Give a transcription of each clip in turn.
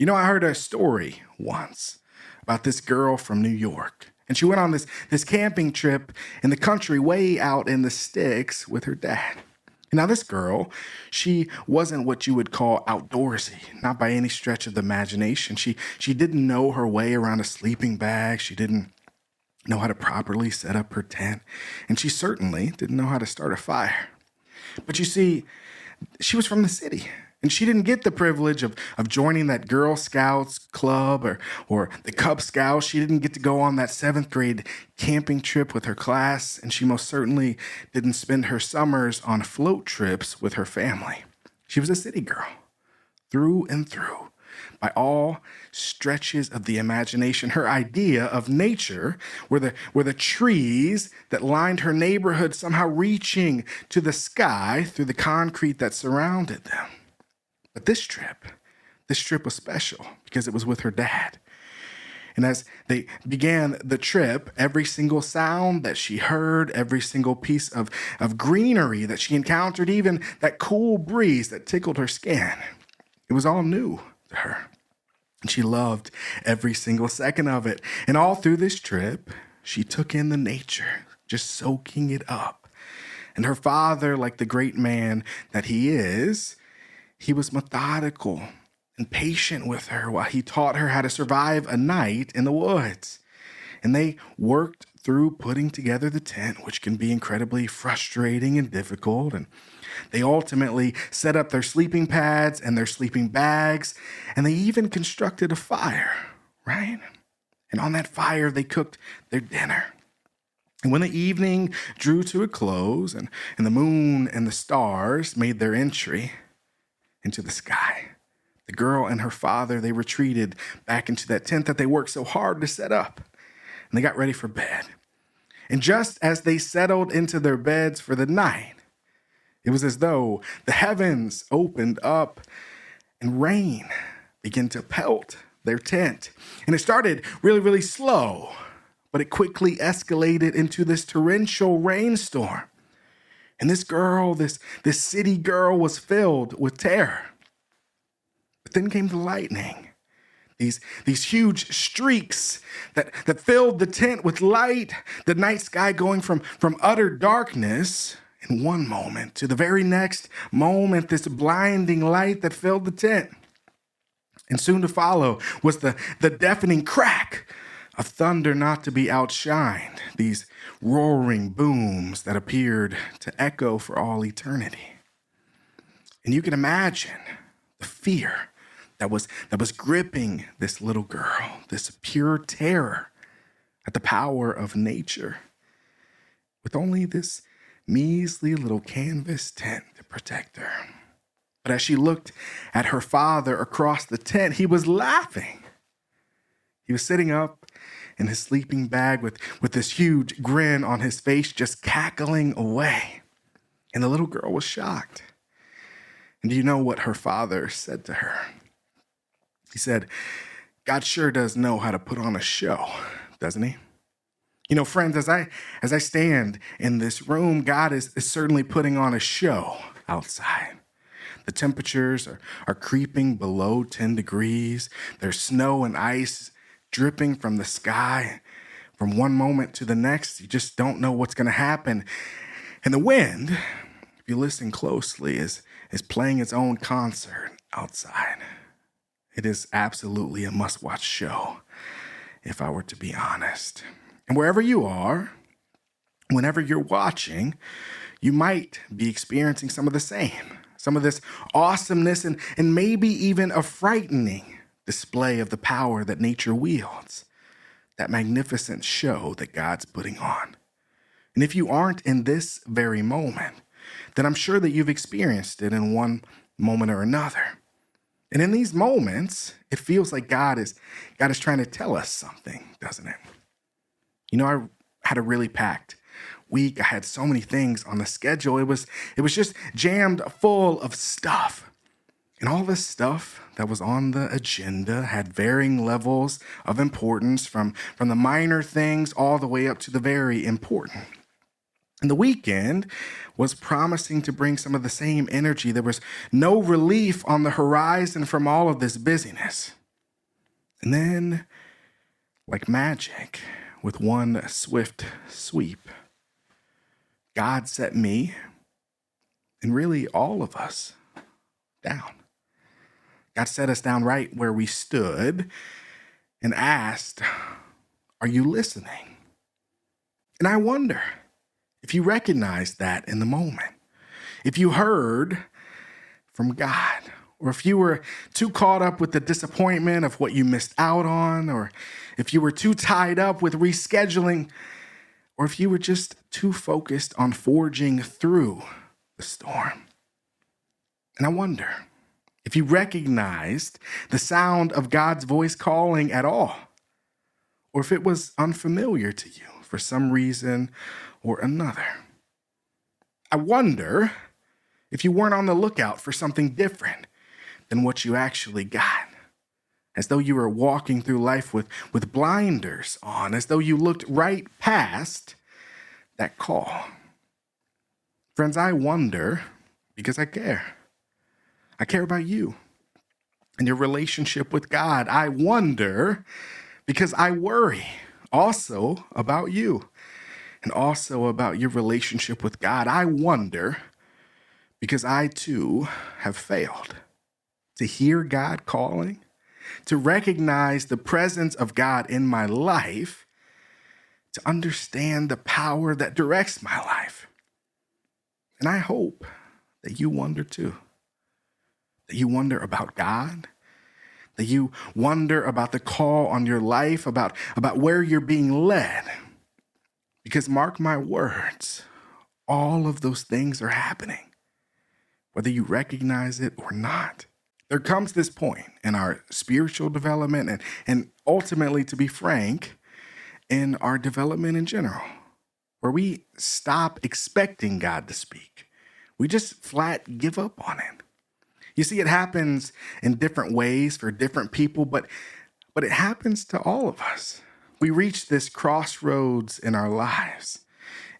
I heard a story once about this girl from New York. And she went on this camping trip in the country way out in the sticks with her dad. Now, this girl, she wasn't what you would call outdoorsy, not by any stretch of the imagination. She didn't know her way around a sleeping bag. She didn't know how to properly set up her tent. And she certainly didn't know how to start a fire. But you see, she was from the city. And she didn't get the privilege of joining that Girl Scouts club or the Cub Scouts. She didn't get to go on that 7th grade camping trip with her class. And she most certainly didn't spend her summers on float trips with her family. She was a city girl, through and through. By all stretches of the imagination, her idea of nature were the trees that lined her neighborhood somehow reaching to the sky through the concrete that surrounded them. But this trip was special because it was with her dad. And as they began the trip, every single sound that she heard, every single piece of greenery that she encountered, even that cool breeze that tickled her skin, it was all new to her. And she loved every single second of it. And all through this trip, she took in the nature, just soaking it up. And her father, like the great man that he is, he was methodical and patient with her while he taught her how to survive a night in the woods. And they worked through putting together the tent, which can be incredibly frustrating and difficult. And they ultimately set up their sleeping pads and their sleeping bags. And they even constructed a fire, right? And on that fire, they cooked their dinner. And when the evening drew to a close and the moon and the stars made their entry into the sky, the girl and her father, they retreated back into that tent that they worked so hard to set up. And they got ready for bed. And just as they settled into their beds for the night, it was as though the heavens opened up and rain began to pelt their tent. And it started really, really slow, but it quickly escalated into this torrential rainstorm. And this girl, this city girl, was filled with terror. But then came the lightning. These huge streaks that filled the tent with light, the night sky going from utter darkness in one moment to the very next moment, this blinding light that filled the tent. And soon to follow was the deafening crack of thunder not to be outshined, these roaring booms that appeared to echo for all eternity. And you can imagine the fear that was gripping this little girl, this pure terror at the power of nature, with only this measly little canvas tent to protect her. But as she looked at her father across the tent, he was laughing. He was sitting up in his sleeping bag with this huge grin on his face, just cackling away. And the little girl was shocked. And do you know what her father said to her? He said, "God sure does know how to put on a show, doesn't he?" Friends, as I stand in this room, God is certainly putting on a show outside. The temperatures are creeping below 10 degrees. There's snow and ice dripping from the sky. From one moment to the next, you just don't know what's going to happen. And the wind, if you listen closely, is playing its own concert outside. It is absolutely a must-watch show, if I were to be honest. And wherever you are, whenever you're watching, you might be experiencing some of the same, some of this awesomeness and maybe even a frightening display of the power that nature wields, that magnificent show that God's putting on. And if you aren't in this very moment, then I'm sure that you've experienced it in one moment or another. And in these moments, it feels like God is trying to tell us something, doesn't it? I had a really packed week. I had so many things on the schedule. It was just jammed full of stuff. And all this stuff that was on the agenda had varying levels of importance, from the minor things all the way up to the very important. And the weekend was promising to bring some of the same energy. There was no relief on the horizon from all of this busyness. And then, like magic, with one swift sweep, God set me, and really all of us, down. God set us down right where we stood and asked, "Are you listening?" And I wonder if you recognized that in the moment, if you heard from God, or if you were too caught up with the disappointment of what you missed out on, or if you were too tied up with rescheduling, or if you were just too focused on forging through the storm. And I wonder if you recognized the sound of God's voice calling at all, or if it was unfamiliar to you for some reason or another. I wonder if you weren't on the lookout for something different than what you actually got, as though you were walking through life with blinders on, as though you looked right past that call. Friends, I wonder because I care. I care about you and your relationship with God. I wonder because I worry also about you and also about your relationship with God. I wonder because I too have failed to hear God calling, to recognize the presence of God in my life, to understand the power that directs my life. And I hope that you wonder too, that you wonder about God, that you wonder about the call on your life, about where you're being led. Because mark my words, all of those things are happening, whether you recognize it or not. There comes this point in our spiritual development and ultimately, to be frank, in our development in general, where we stop expecting God to speak. We just flat give up on it. You see, it happens in different ways for different people, but it happens to all of us. We reach this crossroads in our lives,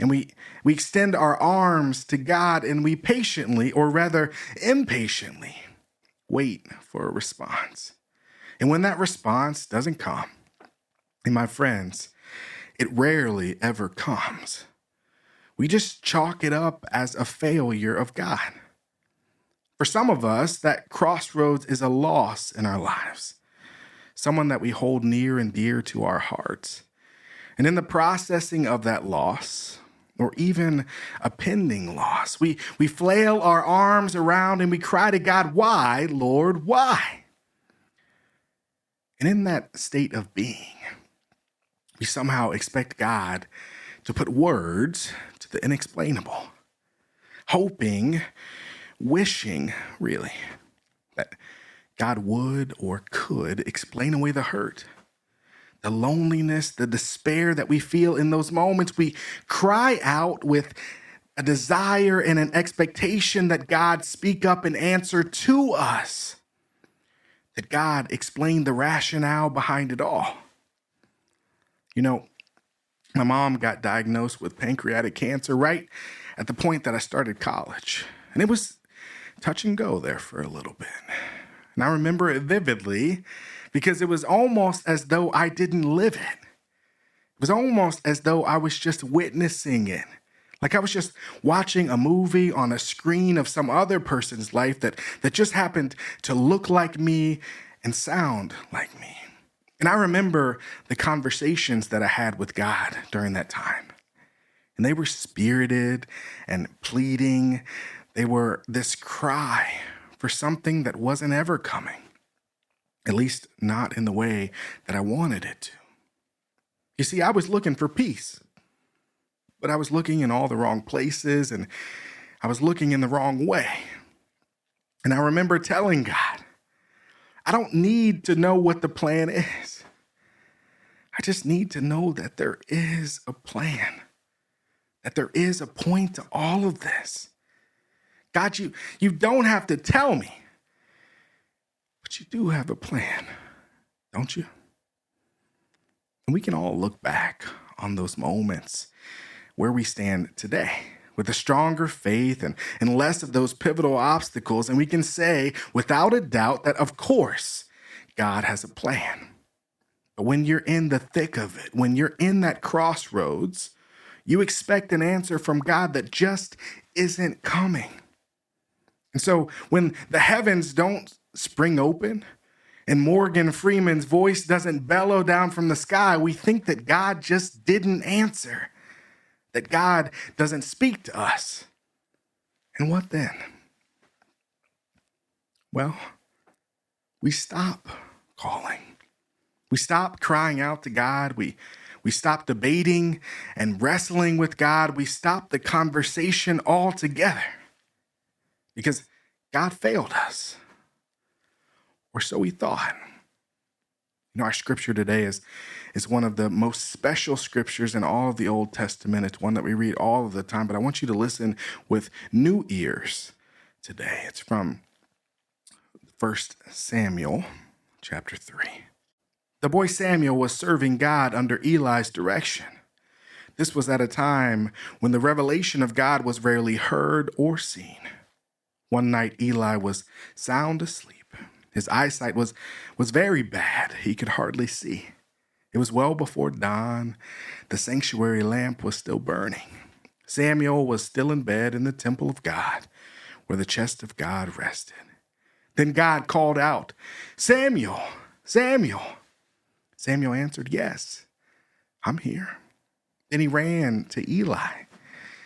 and we extend our arms to God, and we patiently, or rather impatiently, wait for a response. And when that response doesn't come, and my friends, it rarely ever comes, we just chalk it up as a failure of God. For some of us, that crossroads is a loss in our lives, someone that we hold near and dear to our hearts. And in the processing of that loss, or even a pending loss, we flail our arms around and we cry to God, "Why, Lord, why?" And in that state of being, we somehow expect God to put words to the inexplainable, hoping, wishing, really, that God would or could explain away the hurt, the loneliness, the despair that we feel in those moments. We cry out with a desire and an expectation that God speak up and answer to us, that God explain the rationale behind it all. You know, my mom got diagnosed with pancreatic cancer right at the point that I started college, and it was touch and go there for a little bit. And I remember it vividly because it was almost as though I didn't live it. It was almost as though I was just witnessing it. Like I was just watching a movie on a screen of some other person's life that just happened to look like me and sound like me. And I remember the conversations that I had with God during that time. And they were spirited and pleading. They were this cry for something that wasn't ever coming, at least not in the way that I wanted it to. You see, I was looking for peace, but I was looking in all the wrong places, and I was looking in the wrong way. And I remember telling God, I don't need to know what the plan is. I just need to know that there is a plan, that there is a point to all of this. God, you don't have to tell me, but you do have a plan, don't you? And we can all look back on those moments where we stand today with a stronger faith and less of those pivotal obstacles. And we can say without a doubt that, of course, God has a plan. But when you're in the thick of it, when you're in that crossroads, you expect an answer from God that just isn't coming. And so when the heavens don't spring open and Morgan Freeman's voice doesn't bellow down from the sky, we think that God just didn't answer, that God doesn't speak to us. And what then? Well, we stop calling. We stop crying out to God. We stop debating and wrestling with God. We stop the conversation altogether because God failed us, or so we thought. Our scripture today is one of the most special scriptures in all of the Old Testament. It's one that we read all of the time, but I want you to listen with new ears today. It's from 1 Samuel chapter 3. The boy Samuel was serving God under Eli's direction. This was at a time when the revelation of God was rarely heard or seen. One night, Eli was sound asleep. His eyesight was very bad. He could hardly see. It was well before dawn. The sanctuary lamp was still burning. Samuel was still in bed in the temple of God, where the chest of God rested. Then God called out, "Samuel, Samuel." Samuel answered, "Yes, I'm here." Then he ran to Eli,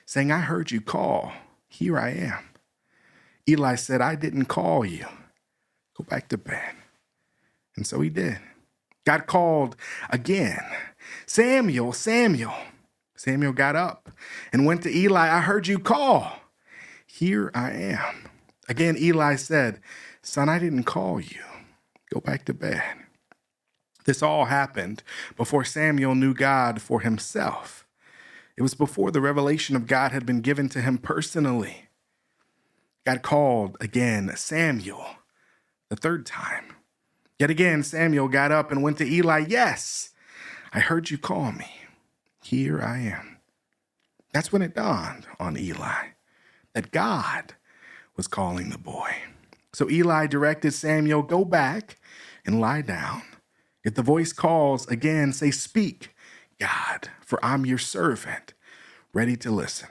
saying, "I heard you call. Here I am." Eli said, "I didn't call you. Go back to bed." And so he did. God called again, "Samuel, Samuel." Samuel got up and went to Eli. "I heard you call. Here I am." Again, Eli said, "Son, I didn't call you. Go back to bed." This all happened before Samuel knew God for himself. It was before the revelation of God had been given to him personally. God called again, "Samuel," the third time. Yet again, Samuel got up and went to Eli. "Yes, I heard you call me. Here I am." That's when it dawned on Eli that God was calling the boy. So Eli directed Samuel, "Go back and lie down. If the voice calls again, say, 'Speak, God, for I'm your servant, ready to listen.'"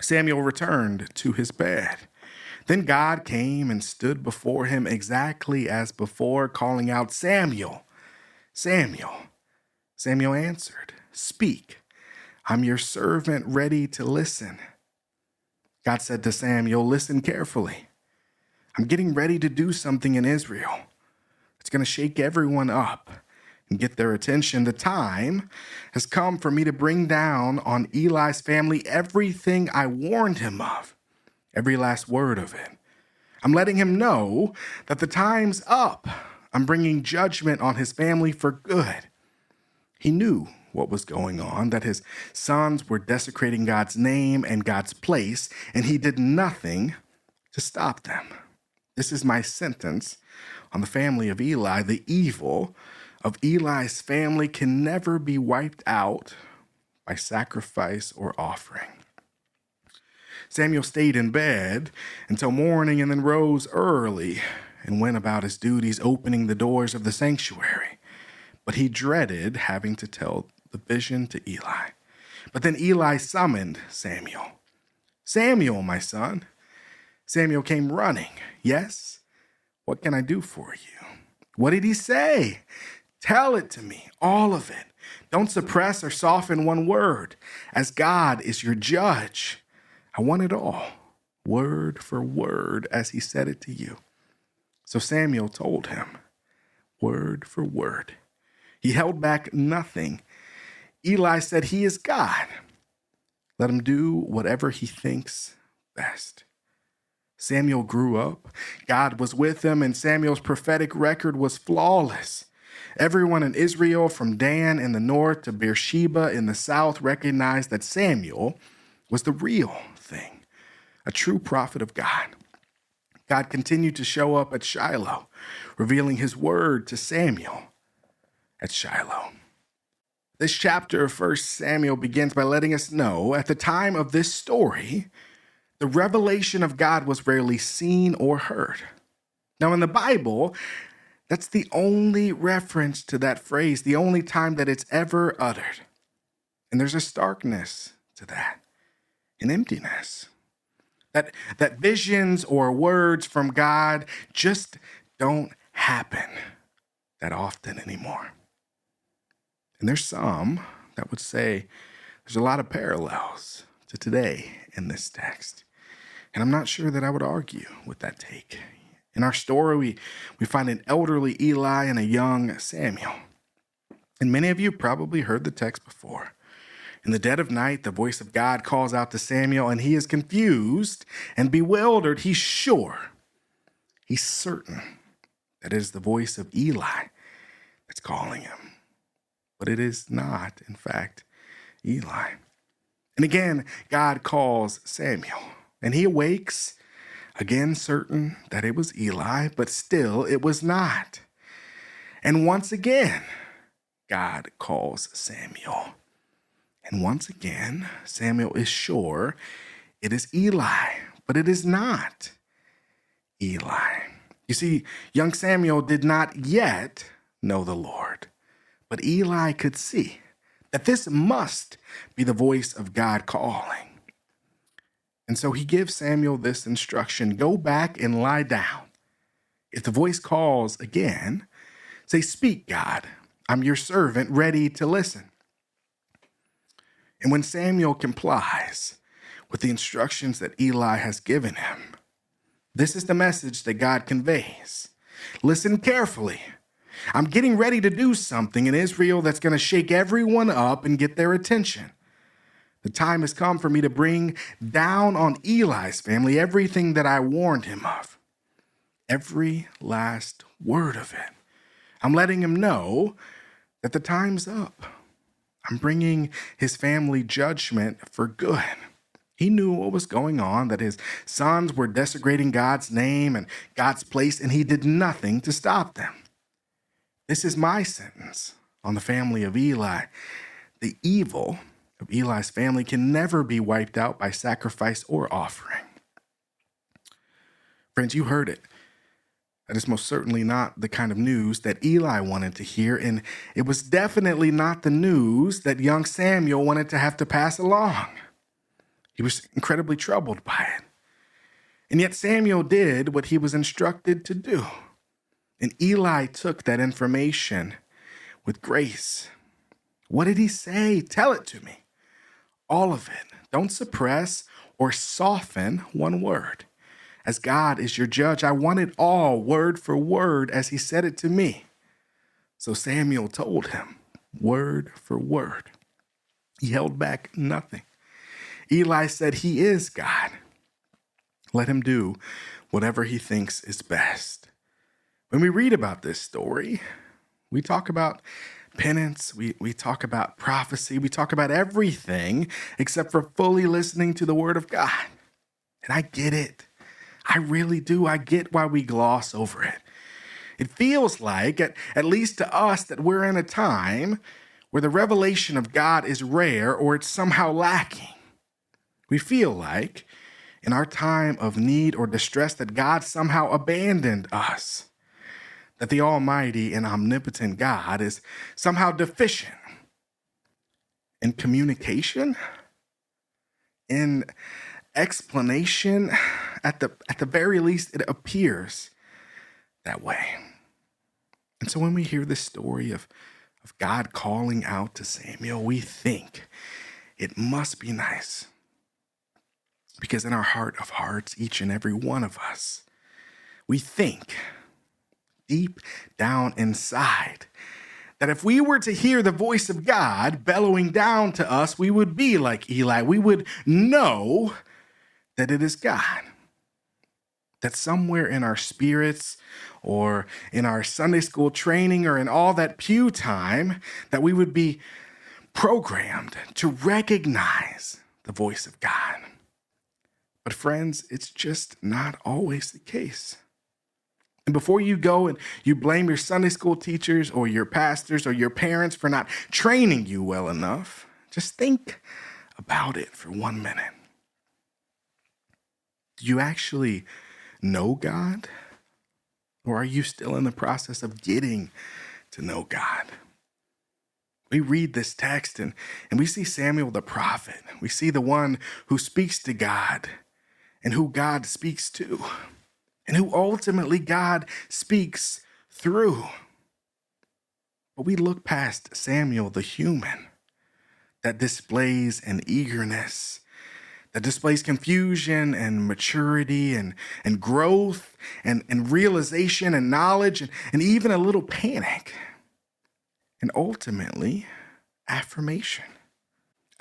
Samuel returned to his bed. Then God came and stood before him exactly as before, calling out, "Samuel, Samuel." Samuel answered, "Speak, I'm your servant, ready to listen." God said to Samuel, "Listen carefully. I'm getting ready to do something in Israel. It's going to shake everyone up and get their attention. The time has come for me to bring down on Eli's family everything I warned him of, every last word of it. I'm letting him know that the time's up. I'm bringing judgment on his family for good." He knew what was going on, that his sons were desecrating God's name and God's place, and he did nothing to stop them. This is my sentence on the family of Eli. The evil of Eli's family can never be wiped out by sacrifice or offering. Samuel stayed in bed until morning and then rose early and went about his duties, opening the doors of the sanctuary. But he dreaded having to tell the vision to Eli. But then Eli summoned Samuel. "Samuel, my son." Samuel came running. "Yes? What can I do for you?" "What did he say? Tell it to me, all of it. Don't suppress or soften one word, as God is your judge. I want it all, word for word, as he said it to you." So Samuel told him, word for word. He held back nothing. Eli said, "He is God. Let him do whatever he thinks best." Samuel grew up. God was with him, and Samuel's prophetic record was flawless. Everyone in Israel, from Dan in the north to Beersheba in the south, recognized that Samuel was the real thing, a true prophet of God. God continued to show up at Shiloh, revealing his word to Samuel at Shiloh. This chapter of 1 Samuel begins by letting us know at the time of this story, the revelation of God was rarely seen or heard. Now, in the Bible, That's the only reference to that phrase, the only time that it's ever uttered. And there's a starkness to that, an emptiness. That visions or words from God just don't happen that often anymore. And there's some that would say there's a lot of parallels to today in this text. And I'm not sure that I would argue with that take. In our story, we find an elderly Eli and a young Samuel. And many of you probably heard the text before. In the dead of night, the voice of God calls out to Samuel, and he is confused and bewildered. He's sure, he's certain that it is the voice of Eli that's calling him. But it is not, in fact, Eli. And again, God calls Samuel, and he awakes, again certain that it was Eli, but still it was not. And once again, God calls Samuel. And once again, Samuel is sure it is Eli, but it is not Eli. You see, young Samuel did not yet know the Lord, but Eli could see that this must be the voice of God calling. And so he gives Samuel this instruction: go back and lie down. If the voice calls again, say, "Speak, God. I'm your servant, ready to listen." And when Samuel complies with the instructions that Eli has given him, this is the message that God conveys. Listen carefully. I'm getting ready to do something in Israel that's going to shake everyone up and get their attention. The time has come for me to bring down on Eli's family everything that I warned him of. Every last word of it. I'm letting him know that the time's up. I'm bringing his family judgment for good. He knew what was going on, that his sons were desecrating God's name and God's place, and he did nothing to stop them. This is my sentence on the family of Eli. The evil of Eli's family can never be wiped out by sacrifice or offering. Friends, you heard it. That is most certainly not the kind of news that Eli wanted to hear, and it was definitely not the news that young Samuel wanted to have to pass along. He was incredibly troubled by it. And yet Samuel did what he was instructed to do. And Eli took that information with grace. What did he say? Tell it to me. All of it. Don't suppress or soften one word. As God is your judge, I want it all word for word as he said it to me. So Samuel told him word for word. He held back nothing. Eli said, he is God. Let him do whatever he thinks is best. When we read about this story, we talk about penance, we talk about prophecy, we talk about everything except for fully listening to the word of God. And I get it. I really do. I get why we gloss over it. It feels like, at least to us, that we're in a time where the revelation of God is rare or it's somehow lacking. We feel like, in our time of need or distress, that God somehow abandoned us, that the almighty and omnipotent God is somehow deficient in communication, in explanation. At the very least, it appears that way. And so when we hear this story of God calling out to Samuel, we think it must be nice. Because in our heart of hearts, each and every one of us, we think deep down inside that if we were to hear the voice of God bellowing down to us, we would be like Eli. We would know that it is God. That somewhere in our spirits or in our Sunday school training or in all that pew time, that we would be programmed to recognize the voice of God. But friends, it's just not always the case. And before you go and you blame your Sunday school teachers or your pastors or your parents for not training you well enough, just think about it for 1 minute. Do you actually know God? Or are you still in the process of getting to know God? We read this text and we see Samuel the prophet. We see the one who speaks to God and who God speaks to, and who ultimately God speaks through. But we look past Samuel the human that displays an eagerness, that displays confusion and maturity and growth and realization and knowledge and even a little panic. And ultimately, affirmation.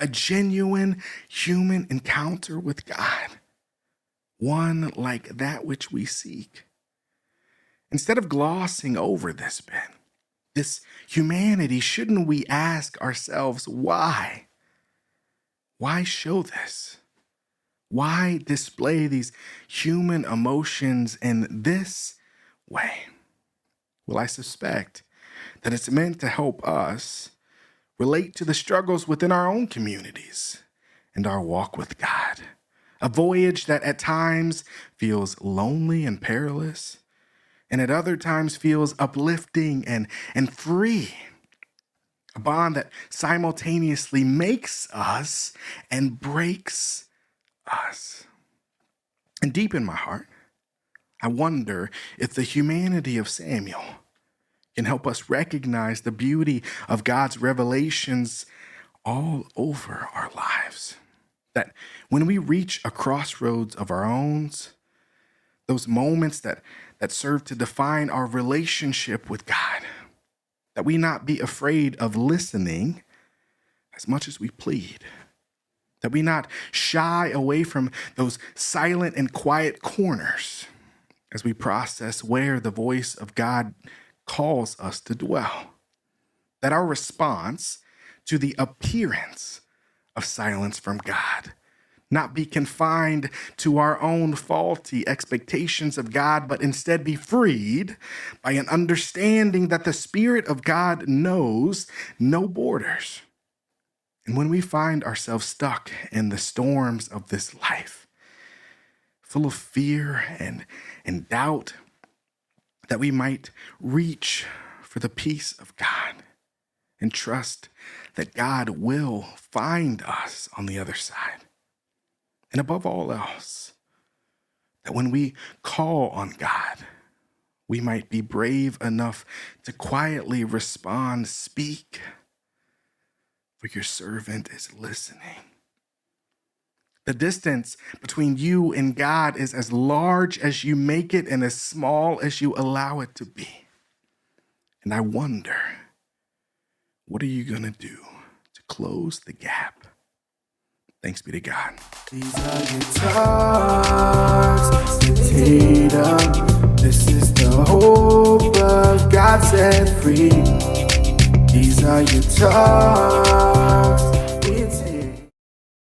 A genuine human encounter with God. One like that which we seek. Instead of glossing over this bit, this humanity, shouldn't we ask ourselves why? Why show this? Why display these human emotions in this way? Well, I suspect that it's meant to help us relate to the struggles within our own communities and our walk with God. A voyage that at times feels lonely and perilous, and at other times feels uplifting and free. A bond that simultaneously makes us and breaks us. And deep in my heart, I wonder if the humanity of Samuel can help us recognize the beauty of God's revelations all over our lives. That when we reach a crossroads of our own, those moments that serve to define our relationship with God, that we not be afraid of listening as much as we plead, that we not shy away from those silent and quiet corners as we process where the voice of God calls us to dwell, that our response to the appearance of silence from God not be confined to our own faulty expectations of God, but instead be freed by an understanding that the Spirit of God knows no borders. And when we find ourselves stuck in the storms of this life, full of fear and doubt, that we might reach for the peace of God and trust that God will find us on the other side. And above all else, that when we call on God, we might be brave enough to quietly respond, "Speak, for your servant is listening." The distance between you and God is as large as you make it and as small as you allow it to be. And I wonder, what are you going to do to close the gap? Thanks be to God. These are your talks, Tatum. This is the hope of God set free. These are your talks.